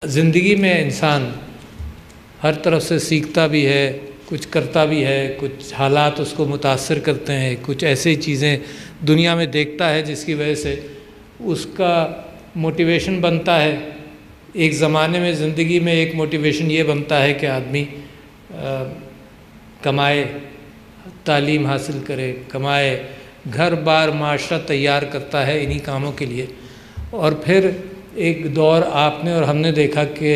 ज़िंदगी में इंसान हर तरफ से सीखता भी है, कुछ करता भी है, कुछ हालात उसको मुतासर करते हैं, कुछ ऐसी चीज़ें दुनिया में देखता है जिसकी वजह से उसका मोटिवेशन बनता है। एक ज़माने में ज़िंदगी में एक मोटिवेशन ये बनता है कि आदमी कमाए, तालीम हासिल करे, कमाए, घर बार माशरा तैयार करता है इन्हीं कामों के लिए। और फिर एक दौर आपने और हमने देखा कि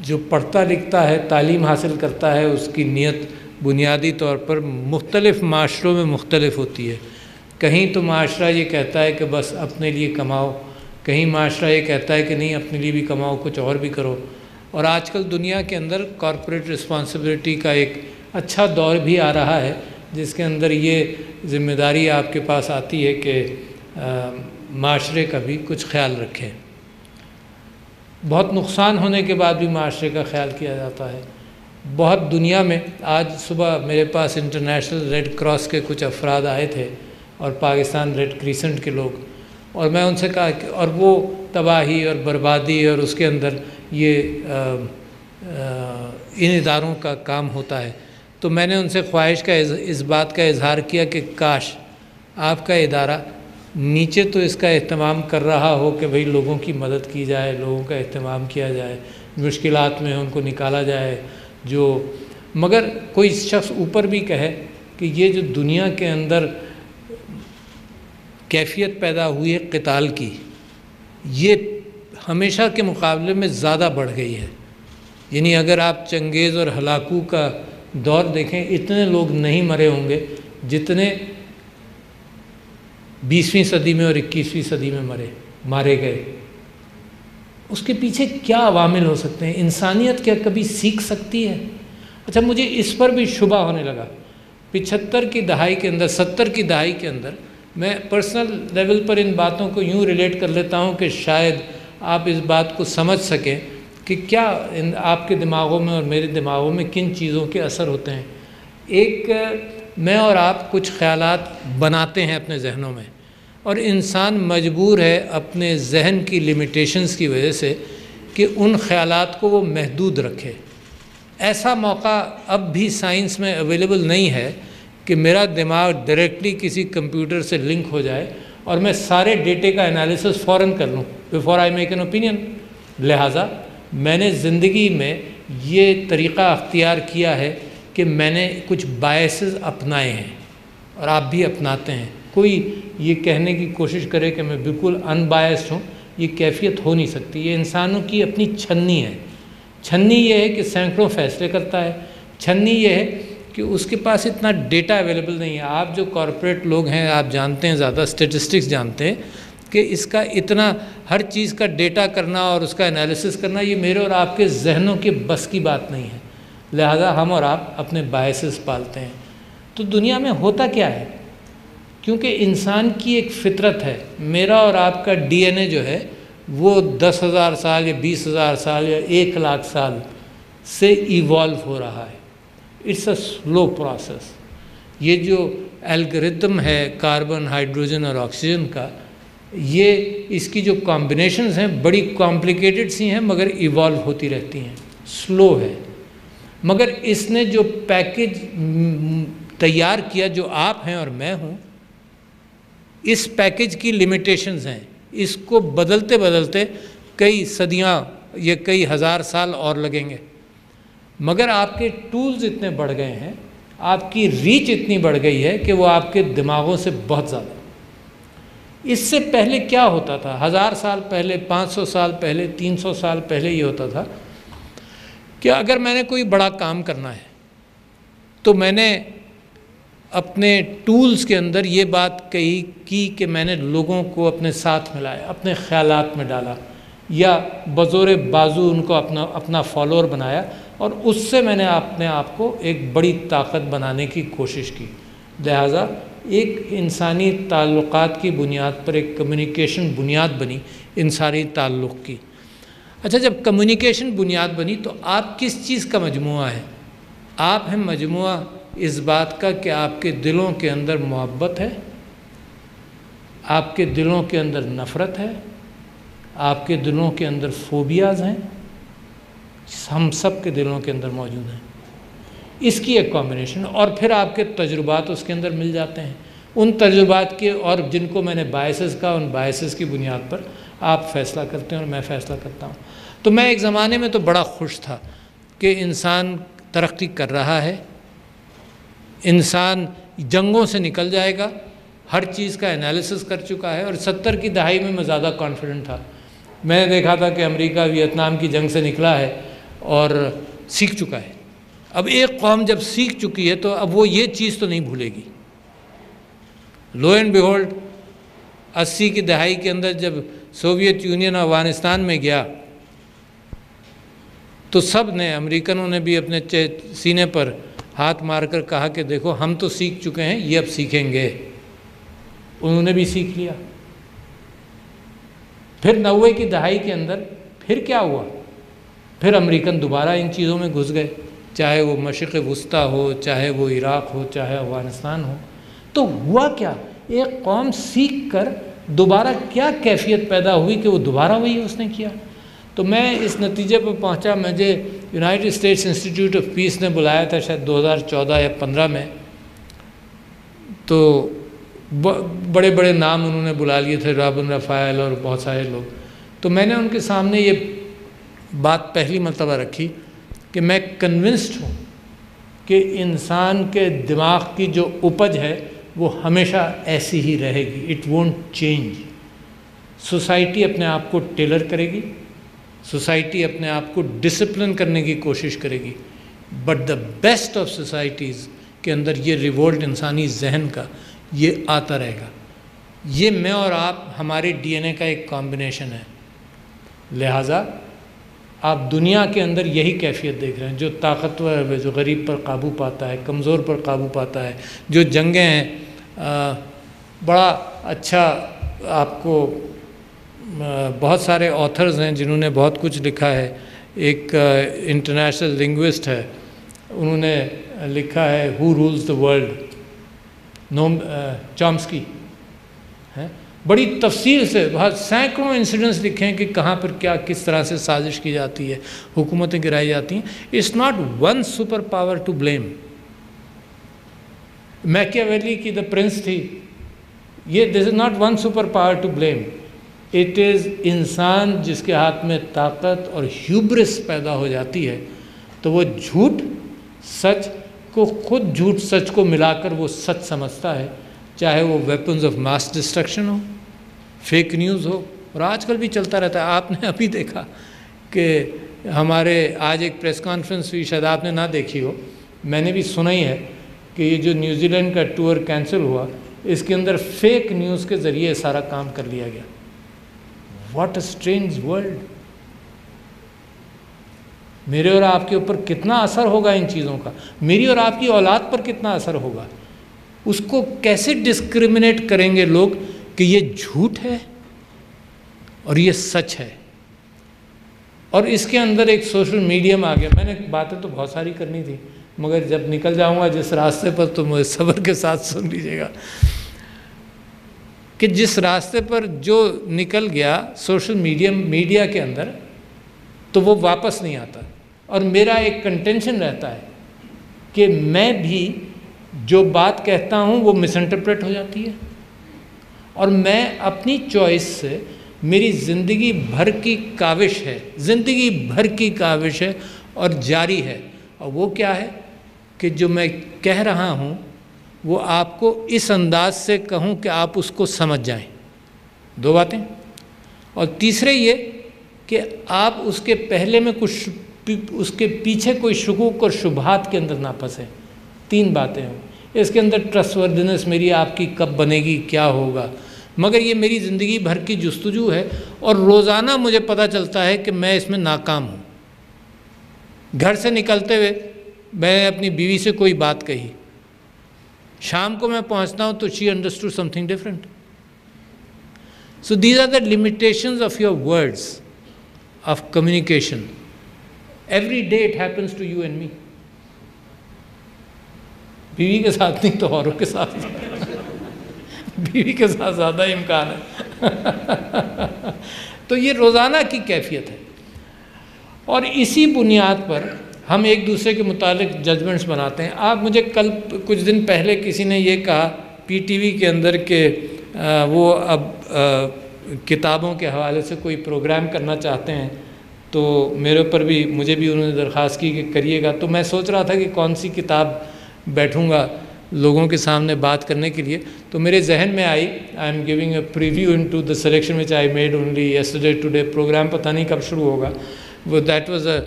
जो पढ़ता लिखता है, तालीम हासिल करता है, उसकी नीयत बुनियादी तौर पर मुख्तलिफ़ माशरों में मुख्तलिफ़ होती है। कहीं तो माशरा ये कहता है कि बस अपने लिए कमाओ, कहीं माशरा ये कहता है कि नहीं अपने लिए भी कमाओ, कुछ और भी करो। और आजकल दुनिया के अंदर कॉरपोरेट रिस्पॉन्सिबिलिटी का एक अच्छा दौर भी आ रहा है जिसके अंदर ये ज़िम्मेदारी आपके पास आती है कि माशरे का भी कुछ ख्याल रखें। बहुत नुकसान होने के बाद भी माशरे का ख्याल किया जाता है। बहुत दुनिया में, आज सुबह मेरे पास इंटरनेशनल रेड क्रॉस के कुछ अफराद आए थे और पाकिस्तान रेड क्रिसेंट के लोग, और मैं उनसे कहा कि और वो तबाही और बर्बादी और उसके अंदर ये इन इदारों का काम होता है। तो मैंने उनसे ख्वाहिश का इस बात का इजहार किया कि काश आपका इदारा नीचे तो इसका एहतमाम कर रहा हो कि भाई लोगों की मदद की जाए, लोगों का एहतमाम किया जाए, मुश्किलात में उनको निकाला जाए जो, मगर कोई शख्स ऊपर भी कहे कि ये जो दुनिया के अंदर कैफियत पैदा हुई है क़िताल की, ये हमेशा के मुकाबले में ज़्यादा बढ़ गई है। यानी अगर आप चंगेज़ और हलाकू का दौर देखें, इतने लोग नहीं मरे होंगे जितने 20वीं सदी में और 21वीं सदी में मारे गए। उसके पीछे क्या अवामिल हो सकते हैं? इंसानियत क्या कभी सीख सकती है? अच्छा, मुझे इस पर भी शुबा होने लगा। 75 की दहाई के अंदर, 70 की दहाई के अंदर, मैं पर्सनल लेवल पर इन बातों को यूँ रिलेट कर लेता हूँ कि शायद आप इस बात को समझ सकें कि क्या आपके दिमागों में और मेरे दिमागों में किन चीज़ों के असर होते हैं। एक, मैं और आप कुछ ख़यालात बनाते हैं अपने जहनों में, और इंसान मजबूर है अपने जहन की लिमिटेशंस की वजह से कि उन ख़यालात को वो महदूद रखे। ऐसा मौका अब भी साइंस में अवेलेबल नहीं है कि मेरा दिमाग डायरेक्टली किसी कंप्यूटर से लिंक हो जाए और मैं सारे डेटे का एनालिसिस फ़ौरन कर लूँ before I make an opinion. लिहाजा मैंने ज़िंदगी में ये तरीक़ा अख्तियार किया है कि मैंने कुछ बायसेस अपनाए हैं और आप भी अपनाते हैं। कोई ये कहने की कोशिश करे कि मैं बिल्कुल अनबायस्ड हूँ, ये कैफियत हो नहीं सकती। ये इंसानों की अपनी छन्नी है। छन्नी ये है कि सैकड़ों फैसले करता है। छन्नी ये है कि उसके पास इतना डेटा अवेलेबल नहीं है। आप जो कॉरपोरेट लोग हैं, आप जानते हैं, ज़्यादा स्टेटिस्टिक्स जानते हैं कि इसका इतना हर चीज़ का डेटा करना और उसका एनालिसिस करना, ये मेरे और आपके जहनों के बस की बात नहीं है। लिहाजा हम और आप अपने बायसेस पालते हैं। तो दुनिया में होता क्या है? क्योंकि इंसान की एक फ़ितरत है, मेरा और आपका डीएनए जो है वो 10,000 साल या 20,000 साल या 1,00,000 साल से इवॉल्व हो रहा है। It's a slow process. ये जो एल्गोरिथम है कार्बन, हाइड्रोजन और ऑक्सीजन का, ये इसकी जो कॉम्बिनेशंस हैं बड़ी कॉम्प्लिकेटेड सी हैं मगर इवॉल्व होती रहती हैं, स्लो है। मगर इसने जो पैकेज तैयार किया, जो आप हैं और मैं हूँ, इस पैकेज की लिमिटेशंस हैं। इसको बदलते बदलते कई सदियाँ या कई हज़ार साल और लगेंगे। मगर आपके टूल्स इतने बढ़ गए हैं, आपकी रीच इतनी बढ़ गई है कि वो आपके दिमागों से बहुत ज़्यादा। इससे पहले क्या होता था? 1000 साल पहले, 500 साल पहले, 300 साल पहले ये होता था कि अगर मैंने कोई बड़ा काम करना है तो मैंने अपने टूल्स के अंदर ये बात कही की कि मैंने लोगों को अपने साथ मिलाया, अपने ख़यालात में डाला, या बज़ोर बाजू उनको अपना फॉलोअर बनाया, और उससे मैंने अपने आप को एक बड़ी ताकत बनाने की कोशिश की। लिहाजा एक इंसानी ताल्लुक़ात की बुनियाद पर एक कम्युनिकेशन बुनियाद बनी इंसानी ताल्लुक़ की। अच्छा, जब कम्युनिकेशन बुनियाद बनी तो आप किस चीज़ का मजमुआ है? आप हैं मजमुआ इस बात का कि आपके दिलों के अंदर मोहब्बत है, आपके दिलों के अंदर नफ़रत है, आपके दिलों के अंदर फोबियाज़ हैं, हम सब के दिलों के अंदर मौजूद हैं। इसकी एक कॉम्बिनेशन, और फिर आपके तजुर्बात उसके अंदर मिल जाते हैं। उन तजुर्बात के और जिनको मैंने बायसेस का, उन बायसेस की बुनियाद पर आप फ़ैसला करते हैं और मैं फ़ैसला करता हूँ। तो मैं एक ज़माने में तो बड़ा खुश था कि इंसान तरक्की कर रहा है, इंसान जंगों से निकल जाएगा, हर चीज़ का एनालिसिस कर चुका है। और 70 की दहाई में मैं ज़्यादा कॉन्फिडेंट था। मैंने देखा था कि अमेरिका वियतनाम की जंग से निकला है और सीख चुका है। अब एक कौम जब सीख चुकी है तो अब वो ये चीज़ तो नहीं भूलेगी। लो एंड बिहोल्ड 80 की दहाई के अंदर जब सोवियत यूनियन अफगानिस्तान में गया तो सब ने, अमेरिकनों ने भी अपने सीने पर हाथ मारकर कहा कि देखो हम तो सीख चुके हैं, ये अब सीखेंगे। उन्होंने भी सीख लिया। फिर 90 की दहाई के अंदर फिर क्या हुआ, फिर अमेरिकन दोबारा इन चीज़ों में घुस गए, चाहे वो मशरिक़ वुस्ता हो, चाहे वो इराक़ हो, चाहे अफ़गानिस्तान हो। तो हुआ क्या, एक कौम सीख कर दोबारा क्या कैफियत पैदा हुई कि वो दोबारा वही उसने किया। तो मैं इस नतीजे पर पहुंचा, मुझे United states institute of peace ने बुलाया था शायद 2014 या 15 में। तो बड़े बड़े नाम उन्होंने बुला लिए थे, रॉबिन रफ़ाएल और बहुत सारे लोग। तो मैंने उनके सामने ये बात पहली मर्तबा रखी कि मैं कन्विंस्ड हूँ कि इंसान के दिमाग की जो उपज है वो हमेशा ऐसी ही रहेगी, इट वोंट चेंज। सोसाइटी अपने आप को टेलर करेगी, सोसाइटी अपने आप को डिसिप्लिन करने की कोशिश करेगी, but the best of societies के अंदर ये रिवोल्ट इंसानी जहन का ये आता रहेगा। ये मैं और आप, हमारे डीएनए का एक कॉम्बिनेशन है। लिहाजा आप दुनिया के अंदर यही कैफियत देख रहे हैं, जो ताकतवर है, जो गरीब पर काबू पाता है, कमज़ोर पर काबू पाता है, जो जंगें हैं। बड़ा अच्छा आपको बहुत सारे ऑथर्स हैं जिन्होंने बहुत कुछ लिखा है। एक इंटरनेशनल लिंग्विस्ट है, उन्होंने लिखा है who rules the world, Noam Chomsky है। बड़ी तफसील से बहुत सैकड़ों इंसिडेंट्स लिखे हैं कि कहाँ पर क्या किस तरह से साजिश की जाती है, हुकूमतें गिराई जाती हैं। It's not one superpower to blame. Machiavelli की द प्रिंस थी, ये this is not one superpower to blame, it is इंसान जिसके हाथ में ताकत और ह्यूब्रिस पैदा हो जाती है तो वो झूठ सच को, खुद झूठ सच को मिलाकर वो सच समझता है, चाहे वो वेपन्स ऑफ मास डिस्ट्रक्शन हो, फेक न्यूज़ हो, और आजकल भी चलता रहता है। आपने अभी देखा कि हमारे आज एक प्रेस कॉन्फ्रेंस हुई, शायद आपने ना देखी हो, मैंने भी सुना ही है कि ये जो न्यूजीलैंड का टूर कैंसिल हुआ, इसके अंदर फेक न्यूज़ के ज़रिए सारा काम कर लिया गया। What a strange world. मेरे और आपके ऊपर कितना असर होगा इन चीज़ों का, मेरी और आपकी औलाद पर कितना असर होगा, उसको कैसे डिस्क्रिमिनेट करेंगे लोग कि ये झूठ है और ये सच है। और इसके अंदर एक सोशल मीडियम आ गया। मैंने बातें तो बहुत सारी करनी थी, मगर जब निकल जाऊंगा जिस रास्ते पर तो मुझे सब्र के साथ सुन लीजिएगा कि जिस रास्ते पर जो निकल गया सोशल मीडिया के अंदर, तो वो वापस नहीं आता। और मेरा एक कंटेंशन रहता है कि मैं भी जो बात कहता हूँ वो मिसइंटरप्रेट हो जाती है, और मैं अपनी चॉइस से, मेरी ज़िंदगी भर की काविश है, ज़िंदगी भर की काविश है और जारी है। और वो क्या है कि जो मैं कह रहा हूँ वो आपको इस अंदाज से कहूँ कि आप उसको समझ जाएं। दो बातें। और तीसरे ये कि आप उसके पहले में कुछ, उसके पीछे कोई शुकूक और शुबहात के अंदर ना फंसे। तीन बातें हैं इसके अंदर। ट्रस्टवर्दिनेस मेरी आपकी कब बनेगी, क्या होगा, मगर ये मेरी ज़िंदगी भर की जुस्तजू है, और रोज़ाना मुझे पता चलता है कि मैं इसमें नाकाम हूँ। घर से निकलते हुए मैंने अपनी बीवी से कोई बात कही, शाम को मैं पहुँचता हूँ तो she understood something different. So these are the limitations of your words, of communication. Every day it happens to you and me. बीवी के साथ नहीं तो औरों के साथ बीवी के साथ ज़्यादा इम्कान है तो ये रोज़ाना की कैफियत है, और इसी बुनियाद पर हम एक दूसरे के मुतालिक जजमेंट्स बनाते हैं। आप मुझे कल कुछ दिन पहले किसी ने ये कहा पीटीवी के अंदर के वो अब किताबों के हवाले से कोई प्रोग्राम करना चाहते हैं, तो मेरे ऊपर भी मुझे भी उन्होंने दरख्वास्त की कि करिएगा। तो मैं सोच रहा था कि कौन सी किताब बैठूंगा लोगों के सामने बात करने के लिए, तो मेरे जहन में आई I am giving a preview into the selection which I made only yesterday today. Program पता नहीं कब शुरू होगा। वो that was a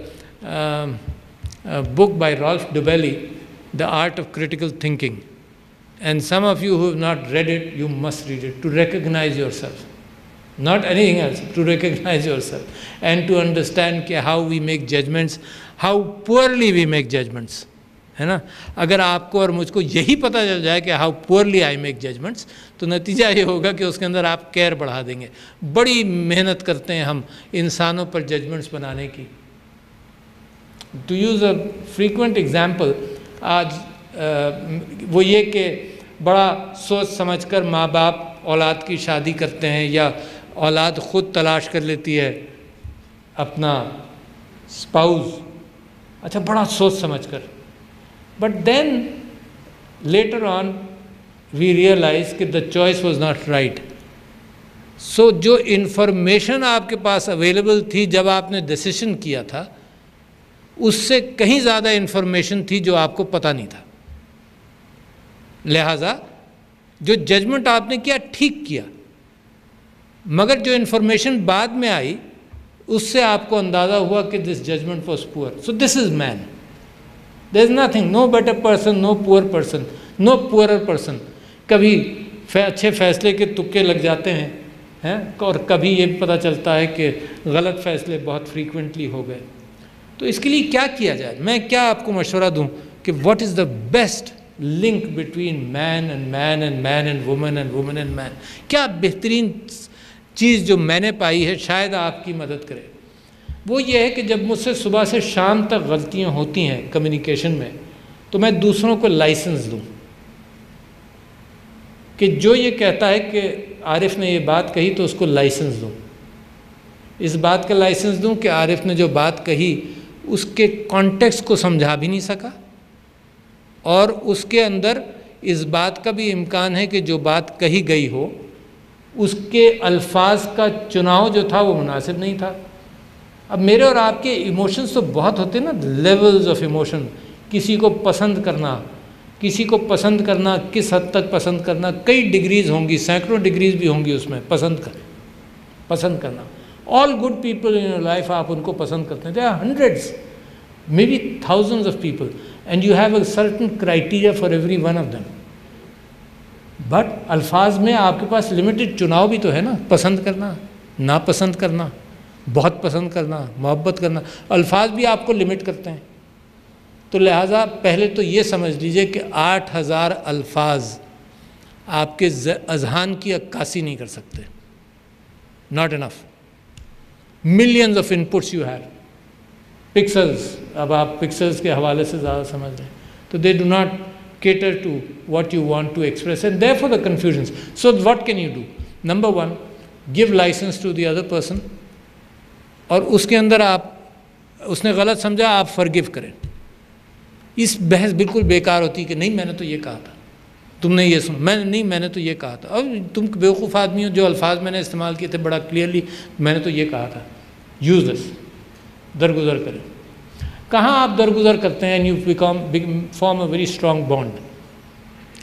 book by Rolf Dobelli, the art of critical thinking, and some of you who have not read it, you must read it to recognize yourself, not anything else, to recognize yourself and to understand कि how we make judgments, how poorly we make judgments, है ना। अगर आपको और मुझको यही पता चल जाए कि how poorly I make judgments, तो नतीजा ये होगा कि उसके अंदर आप केयर बढ़ा देंगे। बड़ी मेहनत करते हैं हम इंसानों पर जजमेंट्स बनाने की। To use a frequent example, आज वो ये कि बड़ा सोच समझकर माँ बाप औलाद की शादी करते हैं, या औलाद ख़ुद तलाश कर लेती है अपना स्पाउस, अच्छा बड़ा सोच समझ कर, but then later on we realize कि the choice was not right. So जो इन्फॉर्मेशन आपके पास अवेलेबल थी जब आपने डिसीजन किया था, उससे कहीं ज़्यादा इन्फॉर्मेशन थी जो आपको पता नहीं था। लिहाजा जो जजमेंट आपने किया ठीक किया, मगर जो इन्फॉर्मेशन बाद में आई उससे आपको अंदाज़ा हुआ कि this judgement was poor. So this is man, there is nothing, no better person, no poor person, no poorer person. कभी अच्छे फैसले के तुक्के लग जाते हैं और कभी ये पता चलता है कि गलत फैसले बहुत फ्रीक्वेंटली हो गए। तो इसके लिए क्या किया जाए? मैं क्या आपको मशवरा दूँ कि what is the best link between man and man and man and women and women and man? क्या बेहतरीन चीज़ जो मैंने पाई है, शायद आपकी मदद करे। वो ये है कि जब मुझसे सुबह से शाम तक गलतियाँ होती हैं कम्युनिकेशन में, तो मैं दूसरों को लाइसेंस दूँ कि जो ये कहता है कि आरिफ ने ये बात कही तो उसको लाइसेंस दूँ। इस बात का लाइसेंस दूँ कि आरिफ ने जो बात कही उसके कॉन्टेक्स्ट को समझा भी नहीं सका, और उसके अंदर इस बात का भी इम्कान है कि जो बात कही गई हो उसके अल्फाज का चुनाव जो था वो मुनासिब नहीं था। अब मेरे और आपके इमोशंस तो बहुत होते हैं ना, लेवल्स ऑफ इमोशन। किसी को पसंद करना, किसी को पसंद करना, किस हद तक पसंद करना, कई डिग्रीज़ होंगी, सैकड़ों डिग्रीज़ भी होंगी उसमें पसंद करना। All good people in your life, आप उनको पसंद करते हैं, there are hundreds, maybe thousands of people, and you have a certain criteria for every one of them. But अल्फाज में आपके पास लिमिटेड चुनाव भी तो है ना, पसंद करना, नापसंद करना, बहुत पसंद करना, मोहब्बत करना, अल्फाज भी आपको लिमिट करते हैं। तो लिहाजा पहले तो ये समझ लीजिए कि 8000 अल्फाज आपके अज़हान की अक्कासी नहीं कर सकते, not enough. Millions of inputs you have, pixels, अब आप पिक्सल्स के हवाले से ज़्यादा समझ रहे हैं, तो they do not cater to what you want to express, and therefore the confusions. So what can you do? Number one, give license to the other person, और उसके अंदर आप, उसने गलत समझा, आप फॉरगिव करें। इस बहस बिल्कुल बेकार होती है कि नहीं मैंने तो ये कहा था, तुमने ये सुना, मैंने तो ये कहा था, और तुम बेवकूफ़ आदमी हो, जो अल्फाज मैंने इस्तेमाल किए थे बड़ा क्लियरली मैंने तो ये कहा था। यूजलेस, दरगुजर करें। कहाँ आप दरगुजर करते हैं? You form a very strong bond.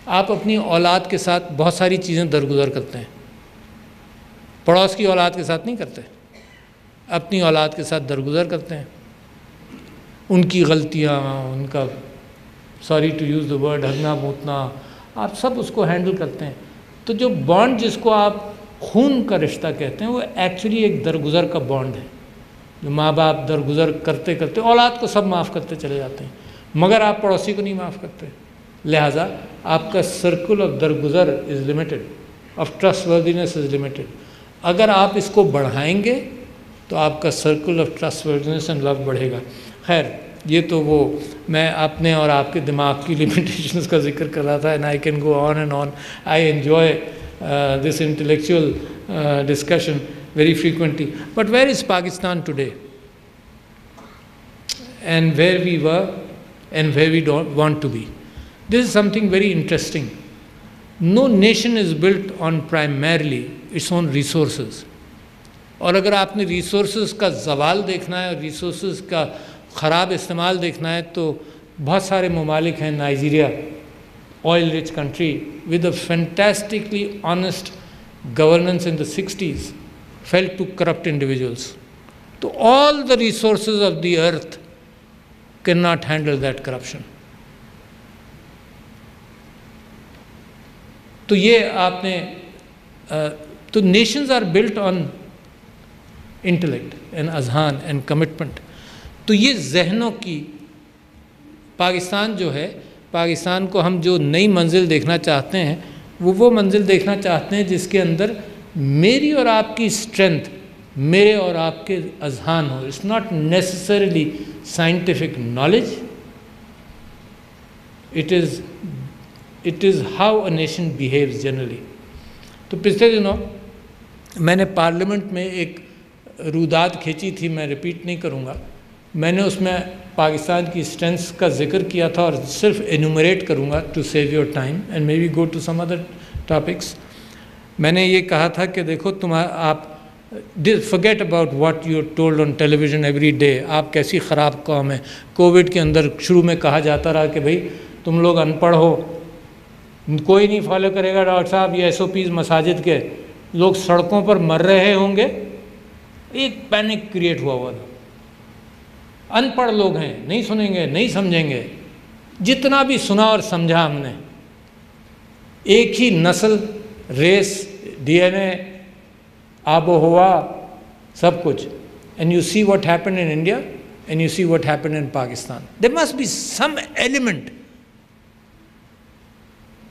आप अपनी औलाद के साथ बहुत सारी चीज़ें दरगुजर करते हैं, पड़ोस की औलाद के साथ नहीं करते, अपनी औलाद के साथ दरगुजर करते हैं। उनकी गलतियाँ, उनका, sorry to use the word, हगना मूतना, आप सब उसको हैंडल करते हैं। तो जो बॉन्ड जिसको आप खून का रिश्ता कहते हैं, वो एक्चुअली एक दरगुजर का बॉन्ड है। जो माँ बाप दरगुजर करते करते औलाद को सब माफ़ करते चले जाते हैं, मगर आप पड़ोसी को नहीं माफ़ करते। लिहाजा आपका सर्कल ऑफ दरगुजर is limited, of trustworthiness is limited. अगर आप इसको बढ़ाएंगे तो आपका circle of trustworthiness and love बढ़ेगा। खैर, ये तो वो मैं अपने और आपके दिमाग की लिमिटेशंस का जिक्र कर रहा था, and I can go on and on. I enjoy this intellectual discussion, very frequently. But where is Pakistan today? And where we were and where we don't want to be. This is something very interesting. No nation is built on primarily its own resources. और अगर आपने resources का ज़वाल देखना है और resources का ख़राब इस्तेमाल देखना है तो बहुत सारे ममालिक हैं, Nigeria, oil rich country with a fantastically honest governance in the 60s, fell to corrupt individuals. So all the resources of the earth cannot handle that corruption. तो ये आपने तो nations are built on intellect and azhan and commitment. तो ये जहनों की पाकिस्तान जो है, पाकिस्तान को हम जो नई मंजिल देखना चाहते हैं वो मंजिल देखना चाहते हैं जिसके अंदर मेरी और आपकी स्ट्रेंथ, मेरे और आपके अजहान हो. It's not necessarily scientific knowledge, it is how a nation behaves generally. तो पिछले दिनों मैंने पार्लियामेंट में एक रुदात खींची थी, मैं रिपीट नहीं करूँगा. मैंने उसमें पाकिस्तान की स्ट्रेंथ्स का जिक्र किया था और सिर्फ एनुमरेट करूँगा to save your time and maybe go to some other topics. मैंने ये कहा था कि देखो आप forget about what you told on television every day. आप कैसी ख़राब कौम है. कोविड के अंदर शुरू में कहा जाता रहा कि भाई तुम लोग अनपढ़ हो, कोई नहीं फॉलो करेगा डॉक्टर साहब, ये SOPs मसाजिद के, लोग सड़कों पर मर रहे होंगे. एक पैनिक क्रिएट हुआ था. अनपढ़ लोग हैं, नहीं सुनेंगे, नहीं समझेंगे. जितना भी सुना और समझा हमने, एक ही नस्ल, रेस, DNA, आबो हवा, सब कुछ. And you see what happened in India and you see what happened in Pakistan. There must be some element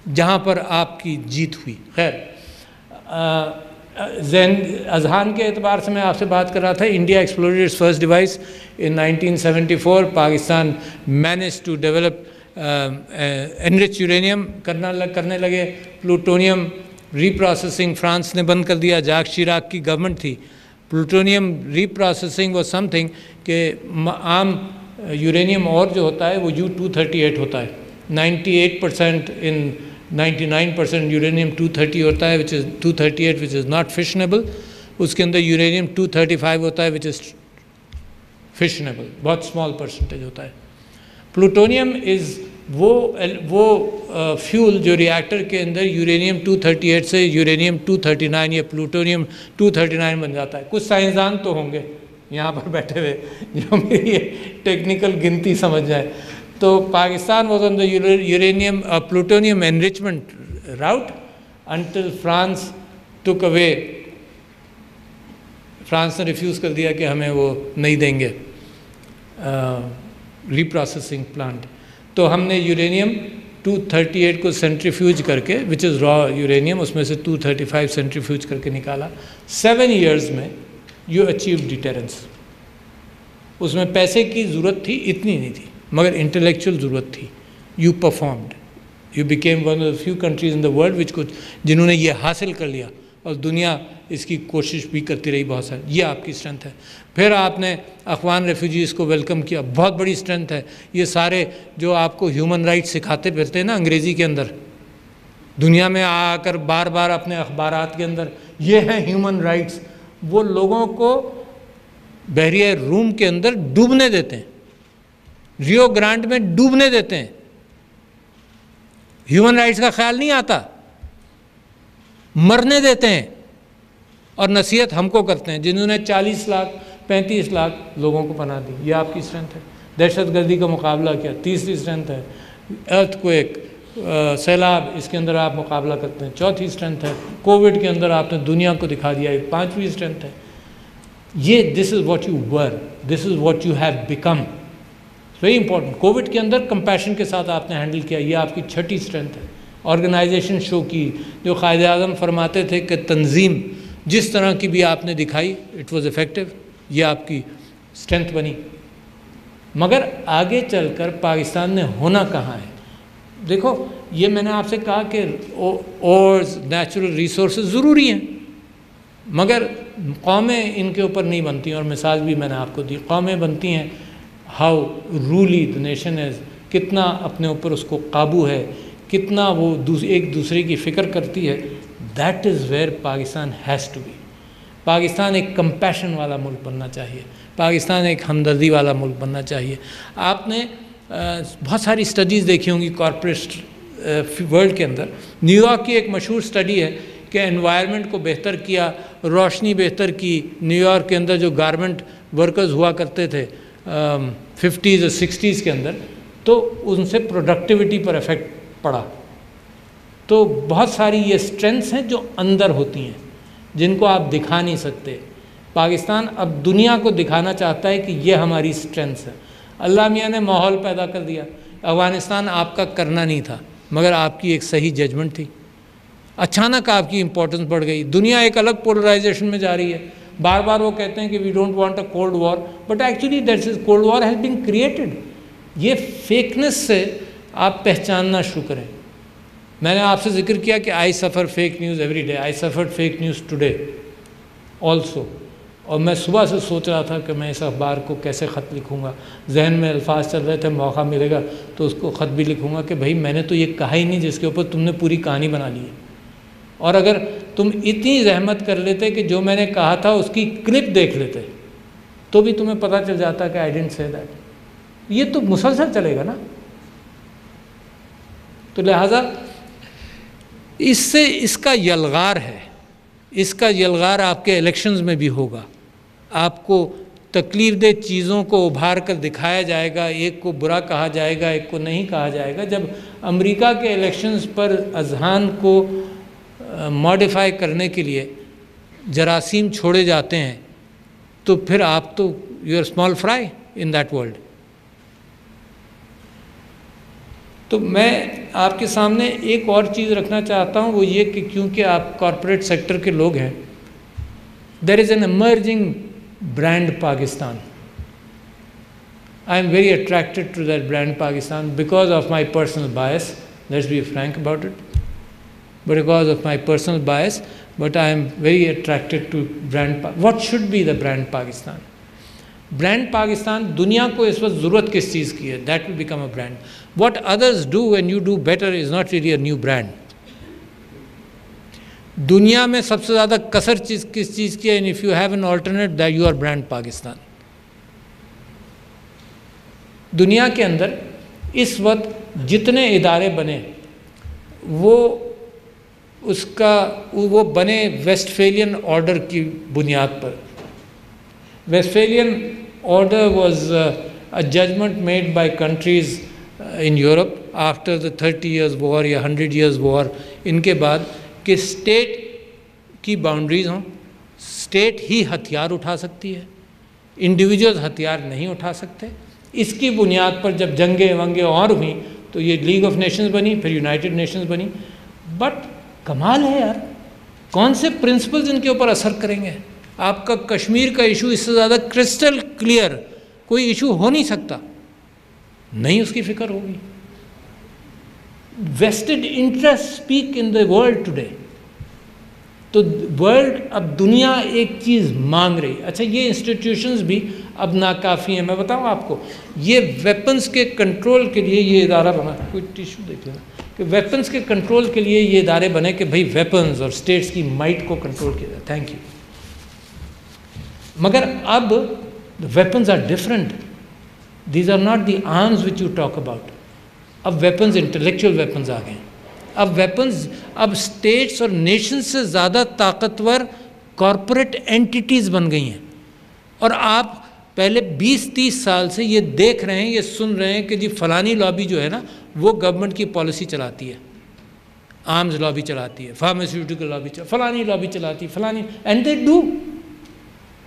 जहाँ पर आपकी जीत हुई. खैर, अजहान के एतबार से मैं आपसे बात कर रहा था. India explored its first device in 1974. Pakistan manage to develop enrich uranium करने लगे. प्लूटोनियम रीप्रोसेसिंग फ्रांस ने बंद कर दिया. जाक शिराक की गवर्नमेंट थी. प्लूटोनियम रीप्रोसेसिंग वो समथिंग कि आम यूरेनियम और जो होता है वो U-238 होता है. 98% इन 99% यूरेनियम 230 होता है, which is 238 which is not fissionable. उसके अंदर यूरेनियम 235 होता है विच इज़ फिशनेबल, बहुत स्मॉल परसेंटेज होता है. प्लूटोनियम इज़ वो फ्यूल जो रिएक्टर के अंदर यूरेनियम 238 से यूरेनियम 239 या प्लूटोनियम 239 बन जाता है. कुछ साइंसदान तो होंगे यहाँ पर बैठे हुए जो मेरी ये टेक्निकल गिनती समझ जाए. तो Pakistan was on the uranium plutonium enrichment route until France took away. France ने रिफ्यूज़ कर दिया कि हमें वो नहीं देंगे रीप्रोसेसिंग प्लांट. तो हमने यूरेनियम 238 को सेंट्रीफ्यूज करके, विच इज़ रॉ यूरेनियम, उसमें से 235 सेंट्रीफ्यूज करके निकाला. 7 years में यू अचीव डिटेरेंस. उसमें पैसे की ज़रूरत थी, इतनी नहीं थी, मगर इंटेलेक्चुअल ज़रूरत थी. You performed, you became one of the few countries in the world which कुछ जिन्होंने ये हासिल कर लिया और दुनिया इसकी कोशिश भी करती रही बहुत सारी. ये आपकी स्ट्रेंथ है. फिर आपने अफगान रेफ्यूजीज़ को वेलकम किया, बहुत बड़ी स्ट्रेंथ है. ये सारे जो आपको ह्यूमन राइट्स सिखाते फिरते हैं ना अंग्रेज़ी के अंदर, दुनिया में आकर बार बार अपने अखबारात के अंदर ये हैं ह्यूमन राइट्स, वो लोगों को बहरिया रूम के अंदर डूबने देते हैं, रियो ग्रांड में डूबने देते हैं. ह्यूमन राइट्स का ख्याल नहीं आता, मरने देते हैं और नसीहत हमको करते हैं जिन्होंने 40 लाख 35 लाख लोगों को पनाह दी. ये आपकी स्ट्रेंथ है. दहशतगर्दी का मुकाबला किया, तीसरी स्ट्रेंथ है. अर्थक्वेक, सैलाब, इसके अंदर आप मुकाबला करते हैं, चौथी स्ट्रेंथ है. कोविड के अंदर आपने दुनिया को दिखा दिया, एक 5वीं स्ट्रेंथ है. ये this is what you were, this is what you have become. Very important. Covid के अंदर कंपैशन के साथ आपने हैंडल किया, ये आपकी 6ठी स्ट्रेंथ है. ऑर्गेनाइजेशन शो की, जो क़ायद आज़म फरमाते थे कि तंजीम जिस तरह की भी आपने दिखाई, इट वाज इफ़ेक्टिव, ये आपकी स्ट्रेंथ बनी. मगर आगे चलकर पाकिस्तान ने होना कहाँ है. देखो, ये मैंने आपसे कहा कि ओर्स, नेचुरल रिसोर्सेज ज़रूरी हैं, मगर कौमें इनके ऊपर नहीं बनती, और मिसाल भी मैंने आपको दी, कौमें बनती हैं हाउ रूली द नेशन इज़, कितना अपने ऊपर उसको काबू है, कितना वो एक दूसरे की फ़िक्र करती है। That is where Pakistan has to be. Pakistan एक कंपैशन वाला मुल्क बनना चाहिए, पाकिस्तान एक हमदर्दी वाला मुल्क बनना चाहिए। आपने बहुत सारी स्टडीज़ देखी होंगी कॉर्पोरेट वर्ल्ड के अंदर। न्यूयॉर्क की एक मशहूर स्टडी है कि एनवायरनमेंट को बेहतर किया, रोशनी बेहतर की। न्यूयॉर्क के अंदर जो गारमेंट वर्कर्स हुआ करते थे 50s और 60s के अंदर, तो उनसे प्रोडक्टिविटी पर इफ़ेक्ट पड़ा। तो बहुत सारी ये स्ट्रेंथ्स हैं जो अंदर होती हैं, जिनको आप दिखा नहीं सकते। पाकिस्तान अब दुनिया को दिखाना चाहता है कि ये हमारी स्ट्रेंथ्स है। अल्लाह मियाँ ने माहौल पैदा कर दिया। अफ़गानिस्तान आपका करना नहीं था, मगर आपकी एक सही जजमेंट थी। अचानक आपकी इम्पोर्टेंस बढ़ गई। दुनिया एक अलग पोलराइजेशन में जा रही है। बार बार वो कहते हैं कि we don't want a cold war, but actually that is cold war has been created. ये फेकनेस से आप पहचानना शुरू करें। मैंने आपसे जिक्र किया कि आई सफ़र फेक न्यूज़ एवरी डे, आई सफ़र फेक न्यूज़ टुडे ऑल्सो। और मैं सुबह से सोच रहा था कि मैं इस अखबार को कैसे ख़त लिखूँगा। जहन में अल्फाज चल रहे थे, मौका मिलेगा तो उसको ख़त भी लिखूँगा कि भाई मैंने तो ये कहा ही नहीं जिसके ऊपर तुमने पूरी कहानी बना ली है। और अगर तुम इतनी जहमत कर लेते कि जो मैंने कहा था उसकी क्लिप देख लेते, तो भी तुम्हें पता चल जाता कि आई डिडंट से दैट। ये तो मुसलसल चलेगा ना। तो लिहाजा इससे इसका यलगार है, इसका यलगार आपके इलेक्शंस में भी होगा। आपको तकलीफ दे चीज़ों को उभार कर दिखाया जाएगा, एक को बुरा कहा जाएगा, एक को नहीं कहा जाएगा। जब अमेरिका के इलेक्शंस पर अजहान को मॉडिफाई करने के लिए जरासीम छोड़े जाते हैं, तो फिर आप तो you are small fry in that world. तो मैं आपके सामने एक और चीज़ रखना चाहता हूँ, वो ये कि क्योंकि आप कॉरपोरेट सेक्टर के लोग हैं, there is an emerging brand Pakistan. I am very attracted to that brand Pakistan because of my personal bias, let's be frank about it, because of my personal bias, but I am very attracted to brand. What should be the brand Pakistan? Brand Pakistan, दुनिया को इस वक्त ज़रूरत किस चीज़ की है? That will become a brand. What others do when you do better is not really a new brand. दुनिया में सबसे ज़्यादा कसर चीज़ किस चीज़ की है? And if you have an alternate, that you are brand Pakistan. दुनिया के अंदर इस वक्त जितने इदारे बने वो बने वेस्टफेलियन ऑर्डर की बुनियाद पर। Westphalian order was a judgement made by countries in Europe after the 30 years war या 100 years वॉर, इनके बाद कि स्टेट की बाउंड्रीज़ हों, स्टेट ही हथियार उठा सकती है, इंडिविजुअल्स हथियार नहीं उठा सकते। इसकी बुनियाद पर जब जंगें वंगे और हुई तो ये लीग ऑफ नेशंस बनी, फिर यूनाइटेड नेशंस बनी। बट कमाल है यार, कौन से प्रिंसिपल्स इनके ऊपर असर करेंगे? आपका कश्मीर का इशू इससे ज़्यादा क्रिस्टल क्लियर कोई इशू हो नहीं सकता, नहीं उसकी फिक्र होगी। Vested interest speak in the world today. तो वर्ल्ड, अब दुनिया एक चीज़ मांग रही। अच्छा, ये इंस्टीट्यूशंस भी अब नाकाफ़ी हैं। मैं बताऊँ आपको, ये वेपन्स के कंट्रोल के लिए ये इदारा बना, कोई टिश्यू देख लेना, कि वेपन्स के कंट्रोल के लिए ये इदारे बने कि भाई वेपन्स और स्टेट्स की माइट को कंट्रोल किया जाए। Thank you. मगर अब weapons are different, these are not the arms which you talk about. अब वेपन्स इंटेलेक्चुअल वेपन्स आ गए। अब वेपन्स, अब स्टेट्स और नेशंस से ज़्यादा ताकतवर कॉरपोरेट एंटिटीज़ बन गई हैं। और आप पहले 20-30 साल से ये देख रहे हैं, ये सुन रहे हैं कि जी फलानी लॉबी जो है ना, वो गवर्नमेंट की पॉलिसी चलाती है, आर्म्स लॉबी चलाती है, फार्मास्यूटिकल लॉबी फलानी लॉबी चलाती है, फलानी, एंड दे डू।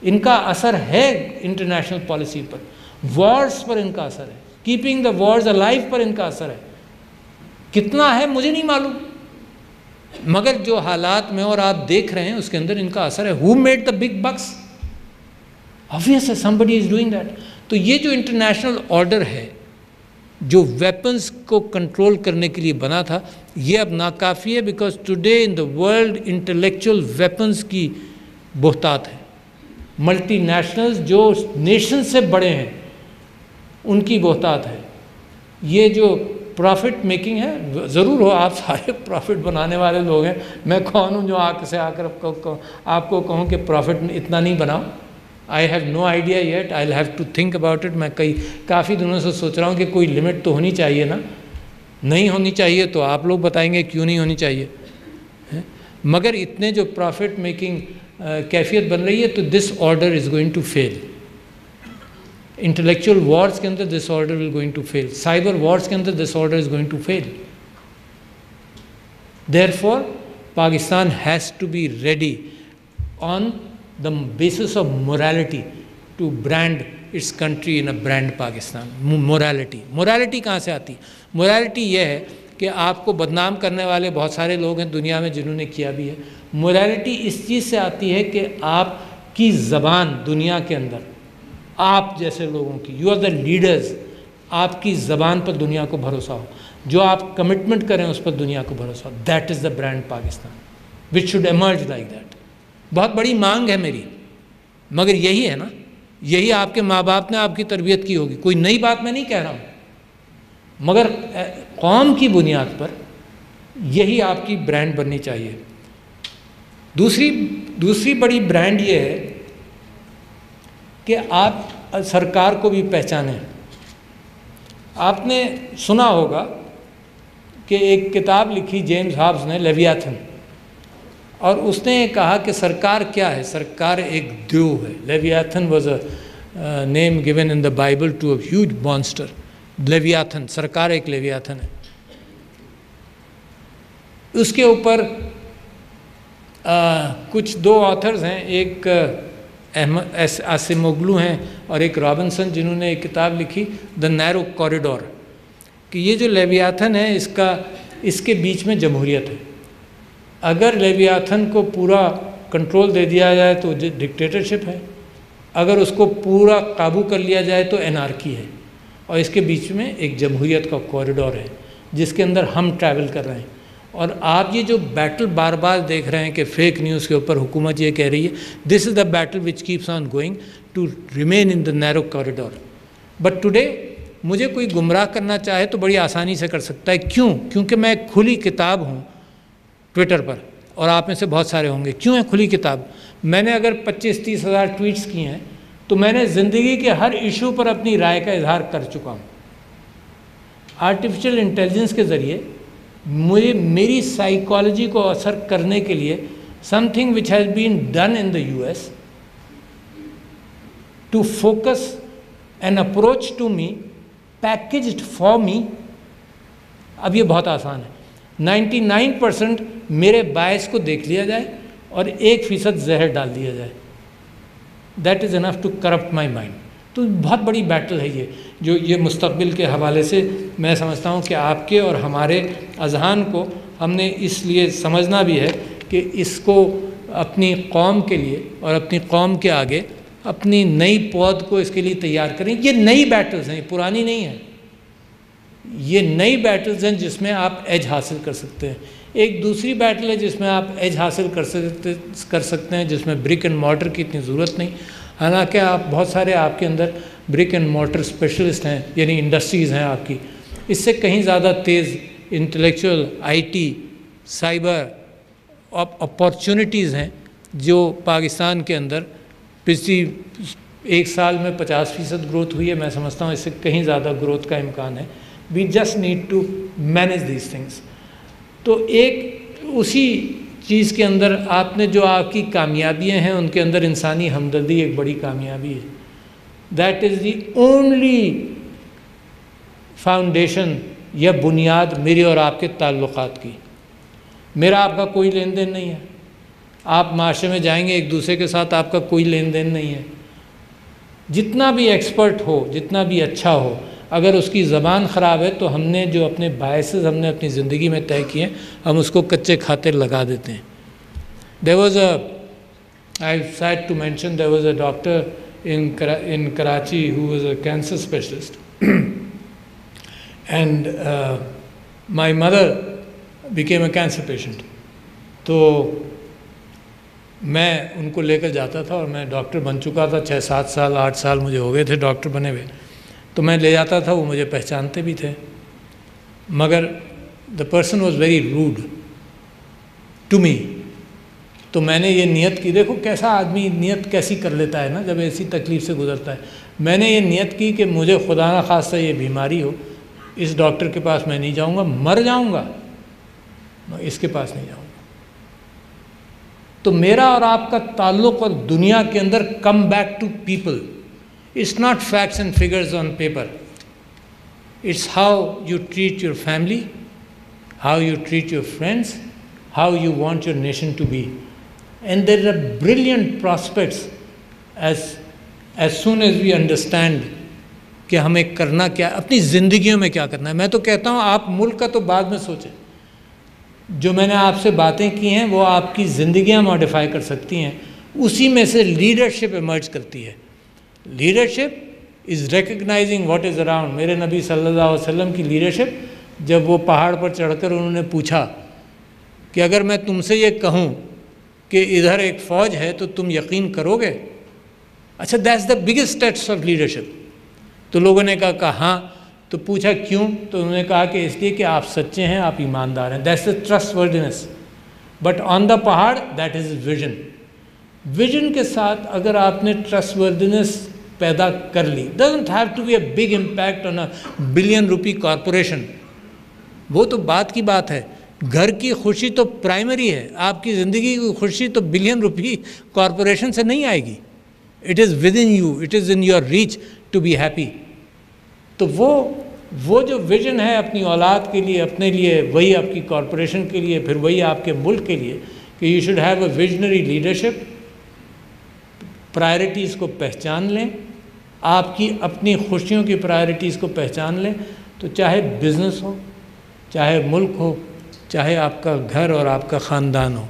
इनका असर है इंटरनेशनल पॉलिसी पर, वॉर्स पर इनका असर है, कीपिंग द वॉर्स अलाइव पर इनका असर है। कितना है मुझे नहीं मालूम, मगर जो हालात में और आप देख रहे हैं उसके अंदर इनका असर है। Who made the big box? Obvious है, समबडी इज डूइंग दैट। तो ये जो इंटरनेशनल ऑर्डर है जो वेपन्स को कंट्रोल करने के लिए बना था, ये अब नाकाफ़ी है, because today in the world intellectual weapons की बोहतात है। मल्टीनेशनल्स जो नेशन से बड़े हैं उनकी बहुतात है। ये जो प्रॉफिट मेकिंग है, ज़रूर हो, आप सारे प्रॉफिट बनाने वाले लोग हैं, मैं कौन हूँ जो आकर आपको कहूँ कि प्रॉफिट इतना नहीं बनाओ। I have no idea yet, I have to think about it. मैं काफ़ी दिनों से सोच रहा हूँ कि कोई लिमिट तो होनी चाहिए ना, नहीं होनी चाहिए तो आप लोग बताएंगे क्यों नहीं होनी चाहिए है? मगर इतने जो प्रॉफिट मेकिंग कैफियत बन रही है तो this order is going to fail. Intellectual wars के अंदर this order will going to fail, cyber wars के अंदर this order is going to fail. Therefore Pakistan has to be ready on the basis of morality to brand its country in a brand Pakistan. Morality कहाँ से आती है? Morality ये है कि आपको बदनाम करने वाले बहुत सारे लोग हैं दुनिया में जिन्होंने किया भी है। Morality इस चीज़ से आती है कि आपकी ज़बान दुनिया के अंदर, आप जैसे लोगों की, यू आर द लीडर्स, आपकी ज़बान पर दुनिया को भरोसा हो, जो आप कमिटमेंट करें उस पर दुनिया को भरोसा हो। That is the brand Pakistan which should emerge like that. बहुत बड़ी मांग है मेरी, मगर यही है ना, यही आपके माँ बाप ने आपकी तरबियत की होगी, कोई नई बात मैं नहीं कह रहा हूँ, मगर कौम की बुनियाद पर यही आपकी ब्रांड बननी चाहिए। दूसरी बड़ी ब्रांड ये है कि आप सरकार को भी पहचानें। आपने सुना होगा कि एक किताब लिखी जेम्स हॉब्स ने, लेवियाथन, और उसने कहा कि सरकार क्या है? सरकार एक द्यूह है। Leviathan was a name given in the Bible to a huge monster. Leviathan, सरकार एक लेवियाथन है। उसके ऊपर कुछ दो ऑथर्स हैं, एक आसिमोग्लू हैं और एक रॉबिन्सन, जिन्होंने एक किताब लिखी द नैरो कॉरिडोर, कि ये जो लेवियाथन है इसके बीच में जमहूरियत है। अगर लेवियाथन को पूरा कंट्रोल दे दिया जाए तो डिक्टेटरशिप है, अगर उसको पूरा काबू कर लिया जाए तो एनार्की है, और इसके बीच में एक जमहूरियत का कॉरिडोर है जिसके अंदर हम ट्रैवल कर रहे हैं। और आप ये जो बैटल बार बार देख रहे हैं कि फेक न्यूज़ के ऊपर हुकूमत ये कह रही है, this is the battle which keeps on going to remain in the narrow corridor. But today मुझे कोई गुमराह करना चाहे तो बड़ी आसानी से कर सकता है। क्यों? क्योंकि मैं एक खुली किताब हूँ ट्विटर पर, और आप में से बहुत सारे होंगे। क्यों है खुली किताब? मैंने अगर 25-30 हज़ार ट्वीट्स किए हैं तो मैंने ज़िंदगी के हर इशू पर अपनी राय का इजहार कर चुका हूँ। आर्टिफिशियल इंटेलिजेंस के ज़रिए मुझे मेरी साइकोलॉजी को असर करने के लिए something which has been done in the US to focus an approach to me packaged for me, अब ये बहुत आसान है। 99% मेरे बायस को देख लिया जाए और 1% जहर डाल दिया जाए, that is enough to corrupt my mind. तो बहुत बड़ी बैटल है ये मुस्तकबिल के हवाले से मैं समझता हूँ कि आपके और हमारे अजहान को हमने इसलिए समझना भी है कि इसको अपनी कौम के लिए और अपनी कौम के आगे अपनी नई पौध को इसके लिए तैयार करें। ये नई बैटल्स हैं, पुरानी नहीं है, ये नई बैटल्स हैं जिसमें आप एज हासिल कर सकते हैं। एक दूसरी बैटल है जिसमें आप एज हासिल कर सकते हैं जिसमें ब्रिक एंड मॉर्टर की इतनी ज़रूरत नहीं। हालांकि आप बहुत सारे आपके अंदर ब्रिक एंड मॉर्टर स्पेशलिस्ट हैं, यानी इंडस्ट्रीज़ हैं आपकी, इससे कहीं ज़्यादा तेज़ इंटेलेक्चुअल IT साइबर अपॉर्चुनिटीज़ हैं जो पाकिस्तान के अंदर पिछली 1 साल में 50% ग्रोथ हुई है। मैं समझता हूँ इससे कहीं ज़्यादा ग्रोथ का इम्कान है। We just need to manage these things. तो एक उसी चीज़ के अंदर आपने जो आपकी कामयाबियाँ हैं उनके अंदर इंसानी हमदर्दी एक बड़ी कामयाबी है। That is the only foundation या बुनियाद मेरे और आपके ताल्लुकात की। मेरा आपका कोई लेन देन नहीं है, आप माशरे में जाएंगे एक दूसरे के साथ आपका कोई लेन देन नहीं है। जितना भी एक्सपर्ट हो, जितना भी अच्छा हो, अगर उसकी ज़बान ख़राब है तो हमने जो अपने बायसेस हमने अपनी ज़िंदगी में तय किए हम उसको कच्चे खातिर लगा देते हैं। There was I said to mention there was a doctor in Karachi who was a cancer specialist and my mother became a cancer patient. तो मैं उनको लेकर जाता था, और मैं डॉक्टर बन चुका था, 6-7 साल 8 साल मुझे हो गए थे डॉक्टर बने हुए। तो मैं ले जाता था, वो मुझे पहचानते भी थे, मगर the person was very rude to me. तो मैंने ये नियत की, देखो कैसा आदमी नियत कैसी कर लेता है ना जब ऐसी तकलीफ़ से गुजरता है। मैंने ये नियत की कि मुझे खुदा ना खास्ता ये बीमारी हो, इस डॉक्टर के पास मैं नहीं जाऊंगा, मर जाऊंगा, मैं इसके पास नहीं जाऊंगा। तो मेरा और आपका ताल्लुक़ और दुनिया के अंदर come back to people, it's not facts and figures on paper, it's how you treat your family, how you treat your friends, how you want your nation to be. And there are brilliant prospects as soon as we understand कि हमें करना क्या, अपनी ज़िंदगियों में क्या करना है। मैं तो कहता हूँ आप मुल्क का तो बाद में सोचें, जो मैंने आपसे बातें की हैं वो आपकी ज़िंदगियाँ मॉडिफाई कर सकती हैं, उसी में से लीडरशिप इमर्ज करती है। Leadership is recognising what is around. मेरे नबी सल्लल्लाहु अलैहि वसल्लम की लीडरशिप, जब वो पहाड़ पर चढ़कर उन्होंने पूछा कि अगर मैं तुमसे ये कहूँ कि इधर एक फ़ौज है तो तुम यकीन करोगे? अच्छा, that's the biggest test of leadership. तो लोगों ने कहा हाँ। तो पूछा क्यों? तो उन्होंने कहा कि इसलिए कि आप सच्चे हैं, आप ईमानदार हैं। That's the trustworthiness. But on the पहाड़ दैट इज़ विजन। विजन के साथ अगर आपने ट्रस्टवर्दीनेस पैदा कर ली, doesn't have to be a big impact on a $1 billion corporation, वो तो बात की बात है। घर की खुशी तो प्राइमरी है, आपकी ज़िंदगी की खुशी तो $1 बिलियन कॉरपोरेशन से नहीं आएगी। It is within you, it is in your reach to be happy. तो वो जो विजन है अपनी औलाद के लिए, अपने लिए, वही आपकी कॉरपोरेशन के लिए, फिर वही आपके मुल्क के लिए, कि you should have a visionary leadership. Priorities को पहचान लें, आपकी अपनी खुशियों की प्रायोरिटीज़ को पहचान लें। तो चाहे बिज़नेस हो, चाहे मुल्क हो, चाहे आपका घर और आपका ख़ानदान हो,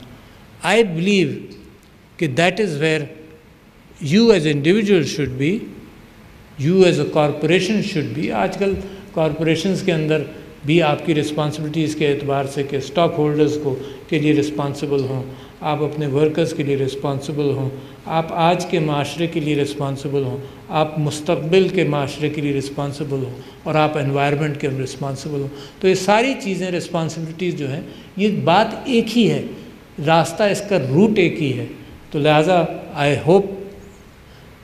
आई बिलीव कि that is where you as individual should be, you as a corporation should be. आजकल कॉरपोरेशंस के अंदर भी आपकी रिस्पॉन्सिबिलिटीज़ के एतबार से कि स्टॉक होल्डर्स को के लिए रिस्पॉन्सिबल हों, आप अपने वर्कर्स के लिए रिस्पॉन्सिबल हों, आप आज के माशरे के लिए रिस्पॉन्सिबल हों, आप मुस्तक़बिल के माशरे के लिए रिस्पॉन्सिबल हों, और आप एनवायरनमेंट के रिस्पॉन्सिबल हों। तो ये सारी चीज़ें, रिस्पॉन्सिबिलिटीज़ जो हैं, ये बात एक ही है, रास्ता इसका रूट एक ही है। तो लिहाजा I hope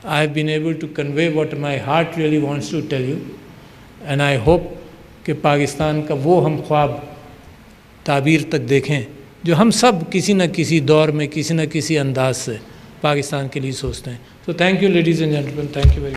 I have been able to convey what my heart really wants to tell you, and I hope कि पाकिस्तान का वो हम ख्वाब ताबीर तक देखें जो हम सब किसी न किसी दौर में, किसी न किसी अंदाज से पाकिस्तान के लिए सोचते हैं। तो thank you ladies and gentleman, thank you very